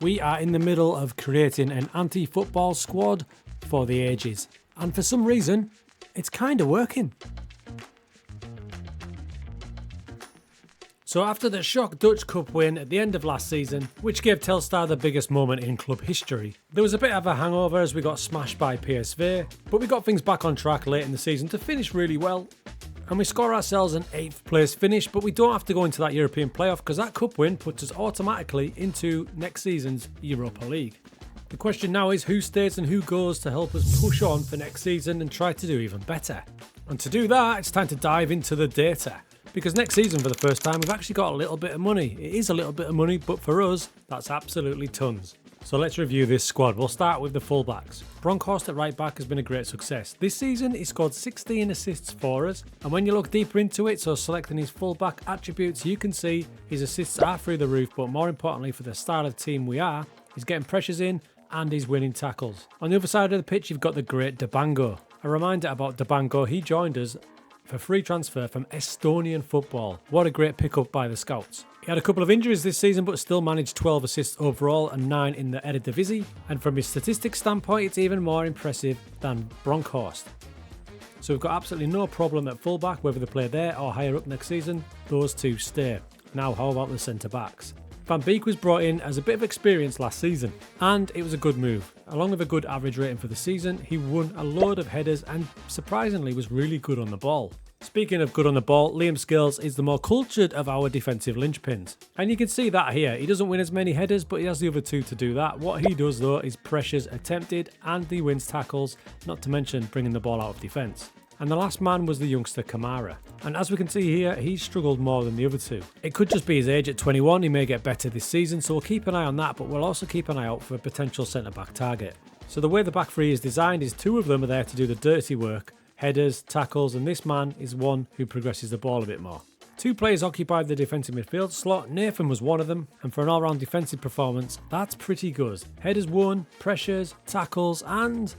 We are in the middle of creating an anti-football squad for the ages. And for some reason, it's kind of working. So after the shock Dutch Cup win at the end of last season, which gave Telstar the biggest moment in club history, there was a bit of a hangover as we got smashed by PSV, but we got things back on track late in the season to finish really well. And we score ourselves an 8th place finish, but we don't have to go into that European playoff because that cup win puts us automatically into next season's Europa League. The question now is who stays and who goes to help us push on for next season and try to do even better. And to do that, it's time to dive into the data. Because next season, for the first time, we've actually got a little bit of money. It is a little bit of money, but for us, that's absolutely tons. So let's review this squad. We'll start with the fullbacks. Bronkhorst at right back has been a great success. This season, he scored 16 assists for us. And when you look deeper into it, so selecting his fullback attributes, you can see his assists are through the roof, but more importantly for the style of team we are, he's getting pressures in and he's winning tackles. On the other side of the pitch, you've got the great Dabango. A reminder about Dabango, he joined us for free transfer from Estonian football. What a great pickup by the scouts. He had a couple of injuries this season but still managed 12 assists overall and 9 in the Eredivisie, and from his statistics standpoint it's even more impressive than Bronkhorst. So we've got absolutely no problem at fullback, whether they play there or higher up next season, those two stay. Now how about the centre backs? Van Beek was brought in as a bit of experience last season, and it was a good move. Along with a good average rating for the season, he won a load of headers and surprisingly was really good on the ball. Speaking of good on the ball, Liam Scales is the more cultured of our defensive linchpins. And you can see that here. He doesn't win as many headers, but he has the other two to do that. What he does though is pressures attempted and he wins tackles, not to mention bringing the ball out of defence. And the last man was the youngster Kamara. And as we can see here, he's struggled more than the other two. It could just be his age at 21, he may get better this season, so we'll keep an eye on that, but we'll also keep an eye out for a potential centre-back target. So the way the back three is designed is two of them are there to do the dirty work, headers, tackles, and this man is one who progresses the ball a bit more. Two players occupied the defensive midfield slot, Nathan was one of them, and for an all-round defensive performance, that's pretty good. Headers won, pressures, tackles, and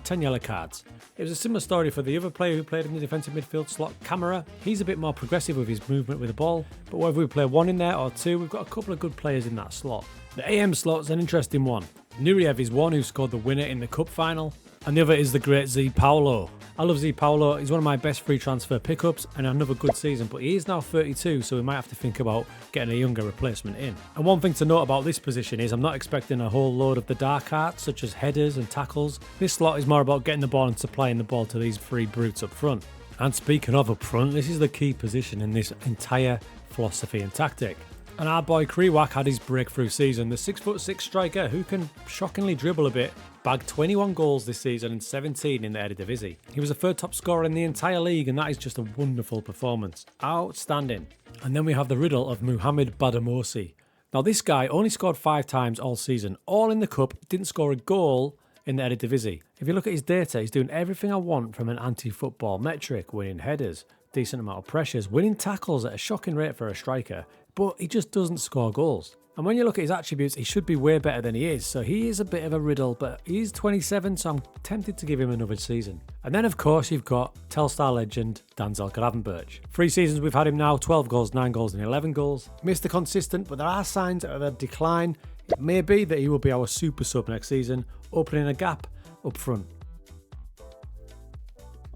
10 yellow cards. It was a similar story for the other player who played in the defensive midfield slot, Kamara. He's a bit more progressive with his movement with the ball, but whether we play one in there or two, we've got a couple of good players in that slot. The AM slot's an interesting one. Nureyev is one who scored the winner in the cup final, and the other is the great Z Paulo. I love Z Paulo, he's one of my best free transfer pickups and another good season, but he is now 32, so we might have to think about getting a younger replacement in. And one thing to note about this position is I'm not expecting a whole load of the dark arts such as headers and tackles. This slot is more about getting the ball and supplying the ball to these three brutes up front. And speaking of up front, this is the key position in this entire philosophy and tactic. And our boy Kriwak had his breakthrough season. The 6'6" striker who can shockingly dribble a bit bagged 21 goals this season and 17 in the Eredivisie. He was the third top scorer in the entire league and that is just a wonderful performance. Outstanding. And then we have the riddle of Muhammad Badamosi. Now this guy only scored 5 times all season, all in the cup, didn't score a goal in the Eredivisie. If you look at his data, he's doing everything I want from an anti-football metric, winning headers, decent amount of pressures, winning tackles at a shocking rate for a striker, but he just doesn't score goals. And when you look at his attributes, he should be way better than he is, so he is a bit of a riddle, but he's 27, so I'm tempted to give him another season. And then of course you've got Telstar legend Denzel Gravenberch. 3 seasons we've had him now, 12 goals, 9 goals and 11 goals. Mr. Consistent, but there are signs of a decline. It may be that he will be our super sub next season, opening a gap up front.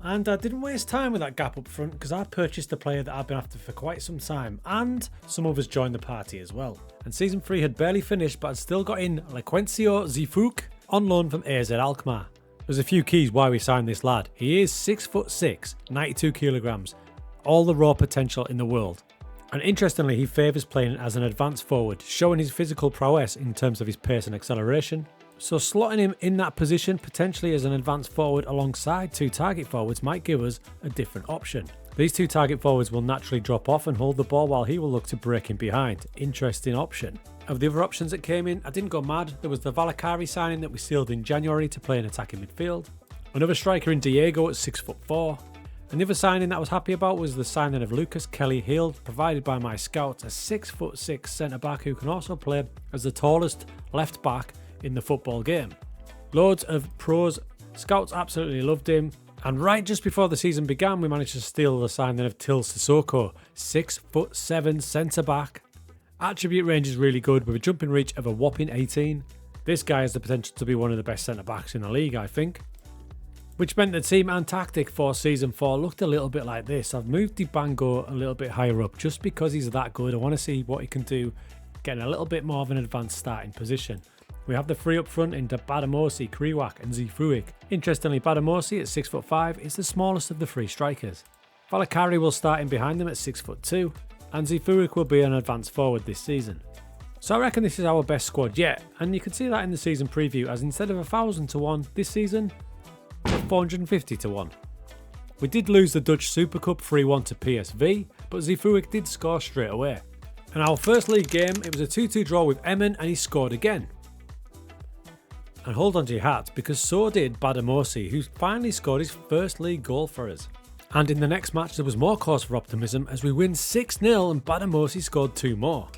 And I didn't waste time with that gap up front because I purchased a player that I've been after for quite some time, and some others joined the party as well. And season 3 had barely finished, but I'd still got in Lequencio Zifuk on loan from AZ Alkmaar. There's a few keys why we signed this lad. He is 6'6", 92 kilograms, all the raw potential in the world. And interestingly, he favours playing as an advanced forward, showing his physical prowess in terms of his pace and acceleration. So slotting him in that position, potentially as an advanced forward alongside 2 target forwards, might give us a different option. These 2 target forwards will naturally drop off and hold the ball while he will look to break in behind. Interesting option. Of the other options that came in, I didn't go mad. There was the Valakari signing that we sealed in January to play in attacking midfield. Another striker in Diego at 6'4". And the other signing that I was happy about was the signing of Lucas Kelly-Hill, provided by my scouts, a 6'6" centre-back who can also play as the tallest left-back in the football game. Loads of pros, scouts absolutely loved him, and right just before the season began we managed to steal the signing of Til Sissoko, 6'7" centre back. Attribute range is really good with a jumping reach of a whopping 18. This guy has the potential to be one of the best centre backs in the league, I think. Which meant the team and tactic for Season 4 looked a little bit like this. I've moved Dibango a little bit higher up just because he's that good. I want to see what he can do, getting a little bit more of an advanced starting position. We have the three up front into Badamosi, Kriwak and Zifuik. Interestingly, Badamosi at 6'5" is the smallest of the three strikers. Valakari will start in behind them at 6'2", and Zifuik will be an advanced forward this season. So I reckon this is our best squad yet, and you can see that in the season preview, as instead of 1,000 to 1 this season, 450 to 1. We did lose the Dutch Super Cup 3-1 to PSV, but Zifuik did score straight away. In our first league game, it was a 2-2 draw with Emmen, and he scored again. And hold on to your hats, because so did Badamosi, who finally scored his first league goal for us. And in the next match there was more cause for optimism as we win 6-0 and Badamosi scored 2 more.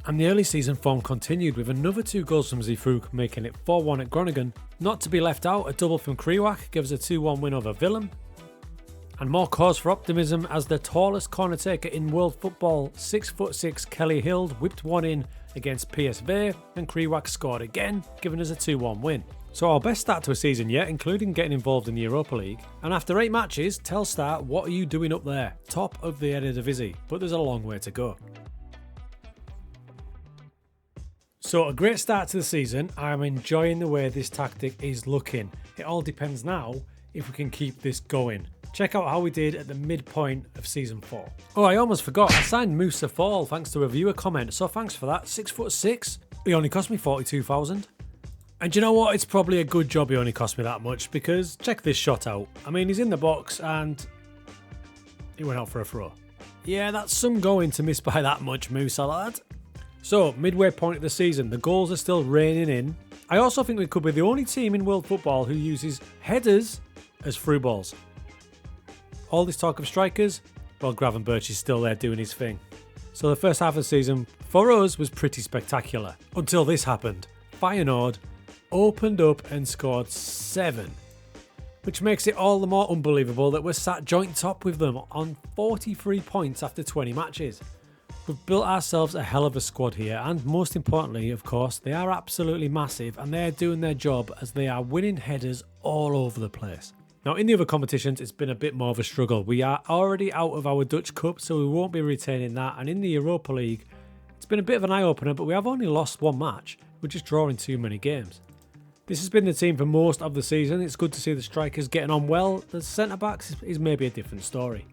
And the early season form continued with another 2 goals from Zifuik, making it 4-1 at Groningen. Not to be left out, a double from Kriwak gives a 2-1 win over Willem. And more cause for optimism as the tallest corner taker in world football, 6'6" Kelly Hild whipped one in against PSV, and Kriwak scored again, giving us a 2-1 win. So our best start to a season yet, including getting involved in the Europa League. And after 8 matches, Telstar, what are you doing up there? Top of the Eredivisie, but there's a long way to go. So a great start to the season. I'm enjoying the way this tactic is looking. It all depends now if we can keep this going. Check out how we did at the midpoint of Season 4. Oh, I almost forgot. I signed Musa Fall thanks to a viewer comment, so thanks for that. 6'6". He only cost me 42,000. And you know what? It's probably a good job he only cost me that much, because check this shot out. I mean, he's in the box and he went out for a throw. Yeah, that's some going to miss by that much, Musa lad. So, midway point of the season, the goals are still raining in. I also think we could be the only team in world football who uses headers as through balls. All this talk of strikers, well, Gravenberch is still there doing his thing. So the first half of the season for us was pretty spectacular. Until this happened. Feyenoord opened up and scored 7. Which makes it all the more unbelievable that we're sat joint top with them on 43 points after 20 matches. We've built ourselves a hell of a squad here, and most importantly, of course, they are absolutely massive and they're doing their job as they are winning headers all over the place. Now, in the other competitions, it's been a bit more of a struggle. We are already out of our Dutch Cup, so we won't be retaining that. And in the Europa League, it's been a bit of an eye-opener, but we have only lost 1 match. We're just drawing too many games. This has been the team for most of the season. It's good to see the strikers getting on well. The centre-backs is maybe a different story.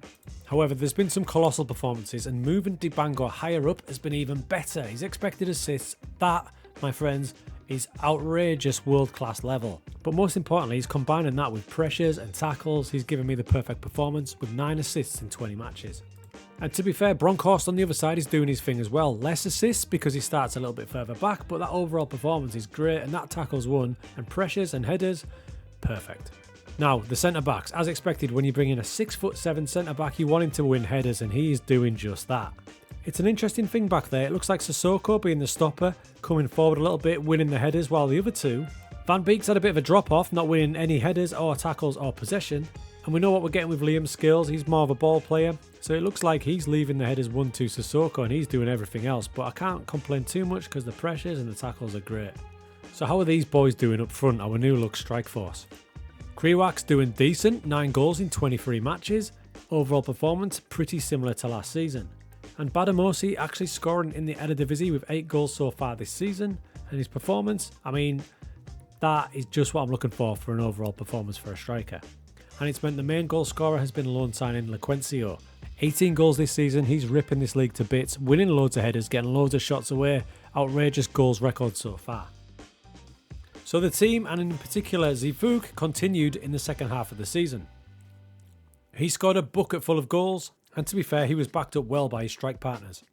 However, there's been some colossal performances, and moving Dibango higher up has been even better. His expected assists, that, my friends, is outrageous world-class level. But most importantly, he's combining that with pressures and tackles. He's given me the perfect performance with 9 assists in 20 matches. And to be fair, Bronkhorst on the other side is doing his thing as well. Less assists because he starts a little bit further back, but that overall performance is great, and that tackles won, and pressures and headers, perfect. Now, the centre-backs. As expected, when you bring in a 6'7" centre-back, you want him to win headers, and he is doing just that. It's an interesting thing back there. It looks like Sissoko being the stopper, coming forward a little bit, winning the headers, while the other two, Van Beek's had a bit of a drop-off, not winning any headers or tackles or possession. And we know what we're getting with Liam's skills. He's more of a ball player. So it looks like he's leaving the headers 1 to Sissoko and he's doing everything else. But I can't complain too much because the pressures and the tackles are great. So how are these boys doing up front, our new look strike force? Kriwak's doing decent, 9 goals in 23 matches. Overall performance pretty similar to last season. And Badamosi actually scoring in the Eredivisie with 8 goals so far this season. And his performance, I mean, that is just what I'm looking for an overall performance for a striker. And it's meant the main goal scorer has been loan signing Lequencio. 18 goals this season, he's ripping this league to bits, winning loads of headers, getting loads of shots away. Outrageous goals record so far. So the team, and in particular Zifuik, continued in the second half of the season. He scored a bucket full of goals, and to be fair, he was backed up well by his strike partners.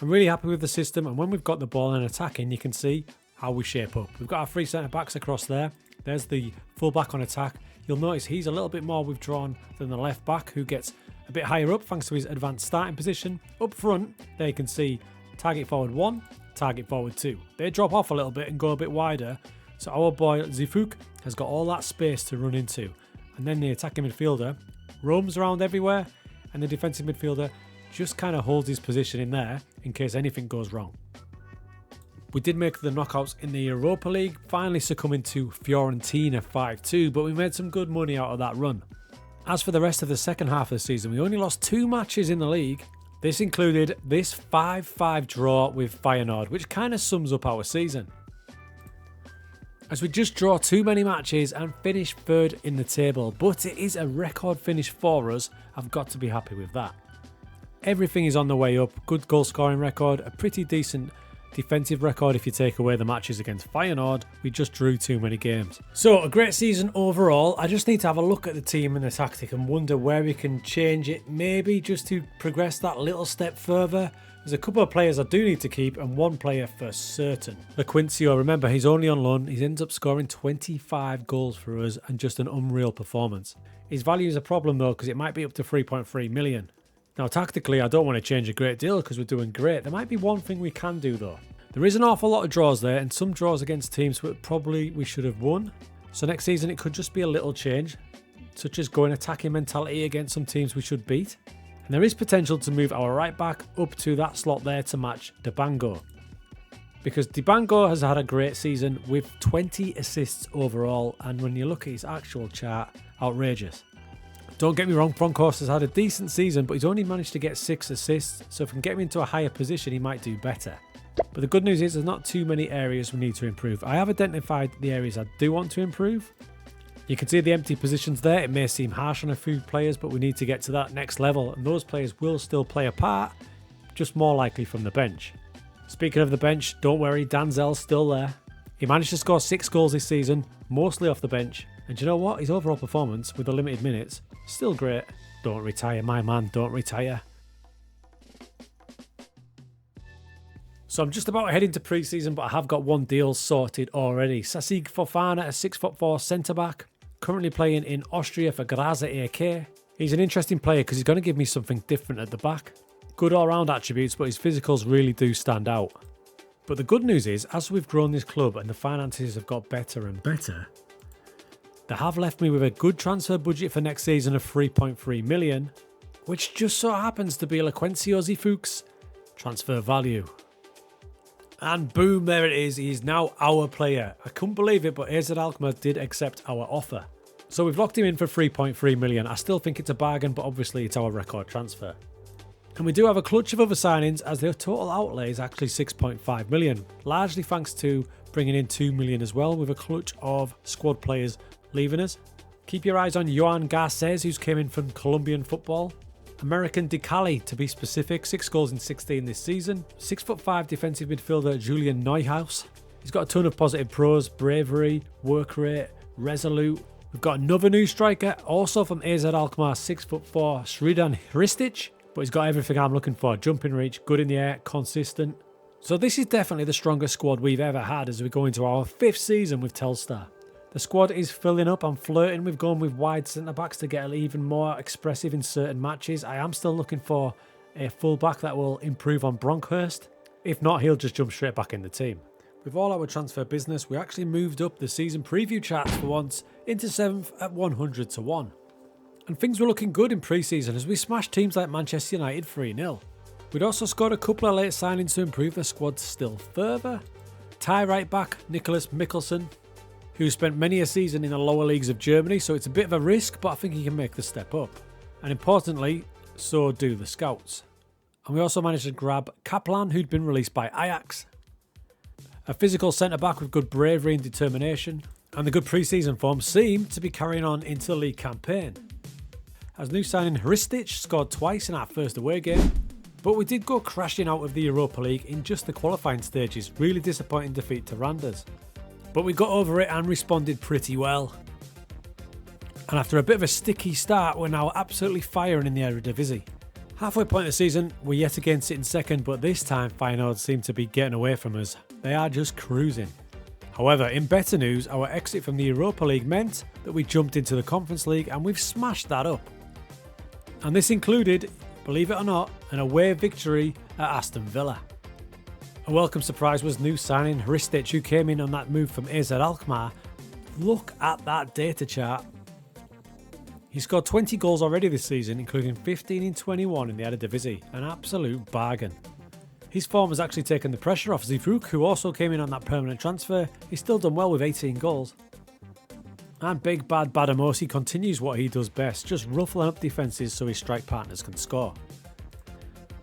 I'm really happy with the system, and when we've got the ball and attacking, you can see how we shape up. We've got our 3 centre-backs across there. There's the full-back on attack. You'll notice he's a little bit more withdrawn than the left-back, who gets a bit higher up thanks to his advanced starting position. Up front, there you can see target forward 1, target forward 2. They drop off a little bit and go a bit wider, so our boy Zifuik has got all that space to run into. And then the attacking midfielder roams around everywhere, and the defensive midfielder just kind of holds his position in there in case anything goes wrong. We did make the knockouts in the Europa League, finally succumbing to Fiorentina 5-2, but we made some good money out of that run. As for the rest of the second half of the season, we only lost 2 matches in the league. This included this 5-5 draw with Feyenoord, which kind of sums up our season. As we just draw too many matches and finish 3rd in the table, but it is a record finish for us, I've got to be happy with that. Everything is on the way up, good goal scoring record, a pretty decent defensive record if you take away the matches against Feyenoord. We just drew too many games. So a great season overall. I just need to have a look at the team and the tactic and wonder where we can change it, maybe just to progress that little step further. There's a couple of players I do need to keep and one player for certain. LaQuincio, remember he's only on loan, he ends up scoring 25 goals for us and just an unreal performance. His value is a problem though because it might be up to 3.3 million. Now tactically I don't want to change a great deal because we're doing great. There might be one thing we can do though. There is an awful lot of draws there and some draws against teams that probably we should have won. So next season it could just be a little change, such as going attacking mentality against some teams we should beat. And there is potential to move our right back up to that slot there to match Dibango. Because Dibango has had a great season with 20 assists overall, and when you look at his actual chart, outrageous. Don't get me wrong, Broncos has had a decent season, but he's only managed to get 6 assists, so if we can get him into a higher position, he might do better. But the good news is there's not too many areas we need to improve. I have identified the areas I do want to improve. You can see the empty positions there. It may seem harsh on a few players, but we need to get to that next level, and those players will still play a part, just more likely from the bench. Speaking of the bench, don't worry, Danzel's still there. He managed to score 6 goals this season, mostly off the bench. And you know what? His overall performance with the limited minutes, still great. Don't retire, my man, don't retire. So I'm just about heading to pre-season, but I have got one deal sorted already. Sasig Fofana, a 6'4" centre-back, currently playing in Austria for Grazer AK. He's an interesting player because he's going to give me something different at the back. Good all-round attributes, but his physicals really do stand out. But the good news is, as we've grown this club and the finances have got better and better, they have left me with a good transfer budget for next season of 3.3 million, which just so happens to be LaQuincio Fuchs' transfer value. And boom, there it is. He is now our player. I couldn't believe it, but AZ Alkmaar did accept our offer. So we've locked him in for 3.3 million. I still think it's a bargain, but obviously it's our record transfer. And we do have a clutch of other signings, as their total outlay is actually 6.5 million, largely thanks to bringing in 2 million as well, with a clutch of squad players leaving us. Keep your eyes on Joan Garces, who's came in from Colombian football. American Decali, to be specific, 6 goals in 16 this season. 6'5" defensive midfielder Julian Neuhaus. He's got a ton of positive pros, bravery, work rate, resolute. We've got another new striker, also from AZ Alkmaar, 6'4", Sredan Hristic. But he's got everything I'm looking for. Jumping reach, good in the air, consistent. So this is definitely the strongest squad we've ever had as we go into our 5th season with Telstar. The squad is filling up. I'm flirting with going with wide centre-backs to get even more expressive in certain matches. I am still looking for a full-back that will improve on Bronkhorst. If not, he'll just jump straight back in the team. With all our transfer business, we actually moved up the season preview charts for once into 7th at 100 to 1. And things were looking good in pre-season as we smashed teams like Manchester United 3-0. We'd also scored a couple of late signings to improve the squad still further. Thai right back Nicholas Mikkelsen, who spent many a season in the lower leagues of Germany, so it's a bit of a risk, but I think he can make the step up. And importantly, so do the scouts. And we also managed to grab Kaplan, who'd been released by Ajax. A physical centre-back with good bravery and determination, and the good pre-season form seemed to be carrying on into the league campaign. As new signing Hristic scored twice in our first away game, but we did go crashing out of the Europa League in just the qualifying stages, really disappointing defeat to Randers. But we got over it and responded pretty well. And after a bit of a sticky start, we're now absolutely firing in the Eredivisie. Halfway point of the season, we're yet again sitting second, but this time Feyenoord seem to be getting away from us. They are just cruising. However, in better news, our exit from the Europa League meant that we jumped into the Conference League and we've smashed that up. And this included, believe it or not, an away victory at Aston Villa. A welcome surprise was new signing Hristic, who came in on that move from AZ Alkmaar. Look at that data chart. He scored 20 goals already this season, including 15 in 21 in the Eredivisie, an absolute bargain. His form has actually taken the pressure off Zivrouk, who also came in on that permanent transfer. He's still done well with 18 goals. And big bad Badamosi continues what he does best, just ruffling up defences so his strike partners can score.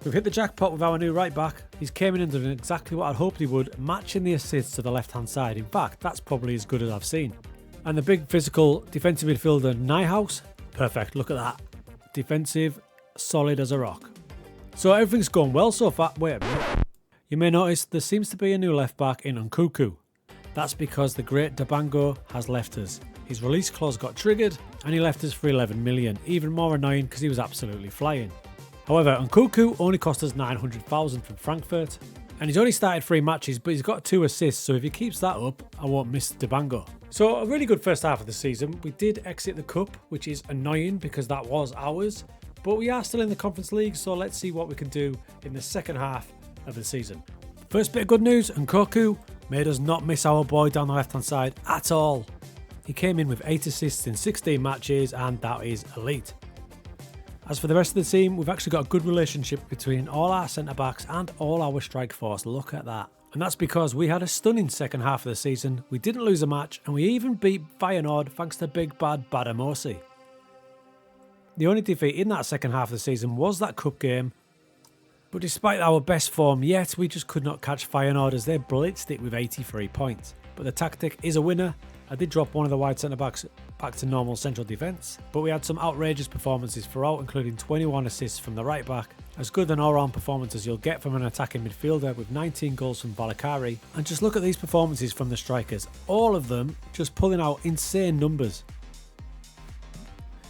We've hit the jackpot with our new right back. He's came in and done exactly what I'd hoped he would, matching the assists to the left hand side. In fact, that's probably as good as I've seen. And the big physical defensive midfielder Nijhuis, perfect, look at that. Defensive, solid as a rock. So everything's going well so far. Wait a minute. You may notice there seems to be a new left back in Nkunku. That's because the great Dabango has left us. His release clause got triggered and he left us for 11 million. Even more annoying because he was absolutely flying. However, Nkunku only cost us 900,000 from Frankfurt. And he's only started 3 matches, but he's got 2 assists, so if he keeps that up, I won't miss Dabango. So a really good first half of the season. We did exit the cup, which is annoying because that was ours. But we are still in the Conference League, so let's see what we can do in the second half of the season. First bit of good news, Nkunku made us not miss our boy down the left-hand side at all. He came in with 8 assists in 16 matches, and that is elite. As for the rest of the team, we've actually got a good relationship between all our centre-backs and all our strike force. Look at that. And that's because we had a stunning second half of the season. We didn't lose a match, and we even beat Feyenoord thanks to big bad Badamosi. The only defeat in that second half of the season was that cup game. But despite our best form yet, we just could not catch Feyenoord as they blitzed it with 83 points. But the tactic is a winner. I did drop one of the wide centre-backs back to normal central defence, but we had some outrageous performances throughout, including 21 assists from the right back. As good an all-round performance as you'll get from an attacking midfielder, with 19 goals from Valakari. And just look at these performances from the strikers, all of them just pulling out insane numbers.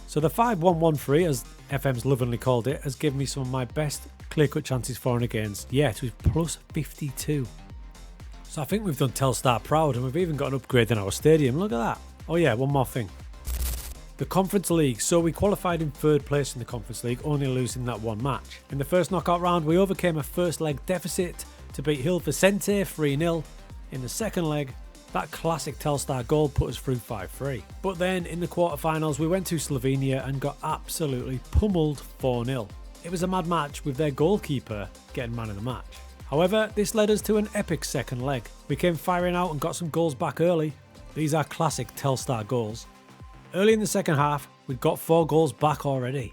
So the 5-1-1-3, as FM's lovingly called it, has given me some of my best clear-cut chances for and against yet, with plus 52. So I think we've done Telstar proud, and we've even got an upgrade in our stadium. Look at that. Oh yeah, one more thing. The Conference League. So we qualified in 3rd place in the Conference League, only losing that one match. In the first knockout round, we overcame a first leg deficit to beat Gil Vicente 3-0. In the second leg, that classic Telstar goal put us through 5-3. But then in the quarterfinals, we went to Slovenia and got absolutely pummeled 4-0. It was a mad match with their goalkeeper getting man of the match. However, this led us to an epic second leg. We came firing out and got some goals back early. These are classic Telstar goals. Early in the second half, we'd got 4 goals back already.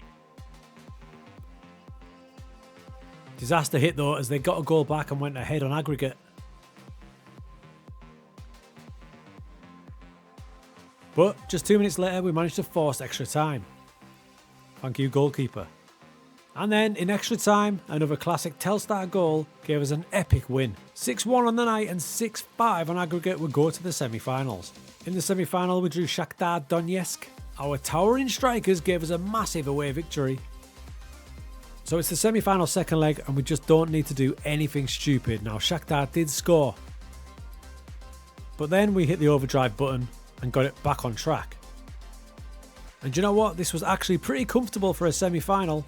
Disaster hit though, as they got a goal back and went ahead on aggregate. But just 2 minutes later, we managed to force extra time. Thank you, goalkeeper. And then, in extra time, another classic Telstar goal gave us an epic win. 6-1 on the night and 6-5 on aggregate would go to the semi-finals. In the semi-final, we drew Shakhtar Donetsk. Our towering strikers gave us a massive away victory. So it's the semi-final second leg, and we just don't need to do anything stupid. Now, Shakhtar did score. But then we hit the overdrive button and got it back on track. And you know what? This was actually pretty comfortable for a semi-final.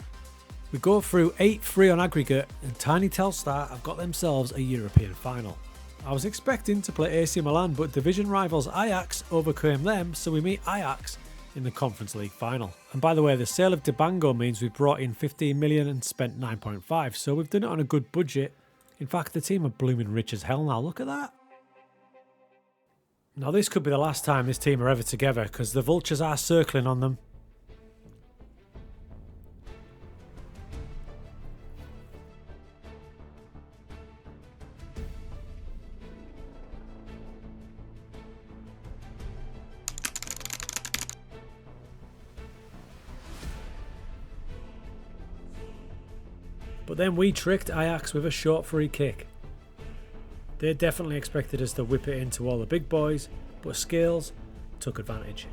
We go through 8-3 on aggregate, and Tiny Telstar have got themselves a European final. I was expecting to play AC Milan, but division rivals Ajax overcame them, so we meet Ajax in the Conference League final. And by the way, the sale of Dabango means we've brought in 15 million and spent 9.5, so we've done it on a good budget. In fact, the team are blooming rich as hell now, look at that. Now this could be the last time this team are ever together, because the vultures are circling on them. But then we tricked Ajax with a short free kick. They definitely expected us to whip it into all the big boys, but Scales took advantage.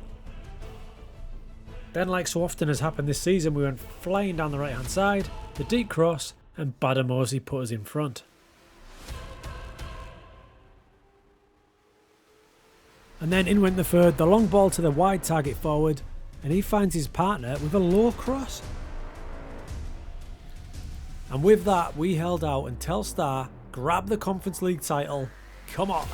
Then, like so often has happened this season, we went flying down the right hand side, the deep cross, and Badamosi put us in front. And then in went the third, the long ball to the wide target forward, and he finds his partner with a low cross. And with that, we held out and Telstar grabbed the Conference League title. Come on.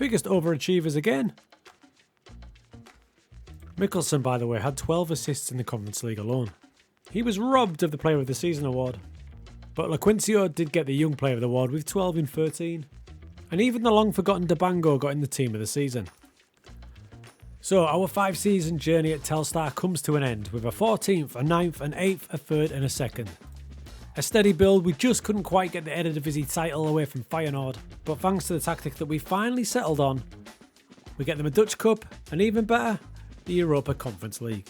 biggest overachievers again. Mickelson, by the way, had 12 assists in the Conference League alone. He was robbed of the Player of the Season award. But LaQuincio did get the Young Player of the Award with 12 in 13. And even the long-forgotten Dabango got in the Team of the Season. So our 5-season journey at Telstar comes to an end with a 14th, a 9th, an 8th, a 3rd and a 2nd. A steady build, we just couldn't quite get the Eredivisie title away from Feyenoord, but thanks to the tactic that we finally settled on, we get them a Dutch Cup, and even better, the Europa Conference League.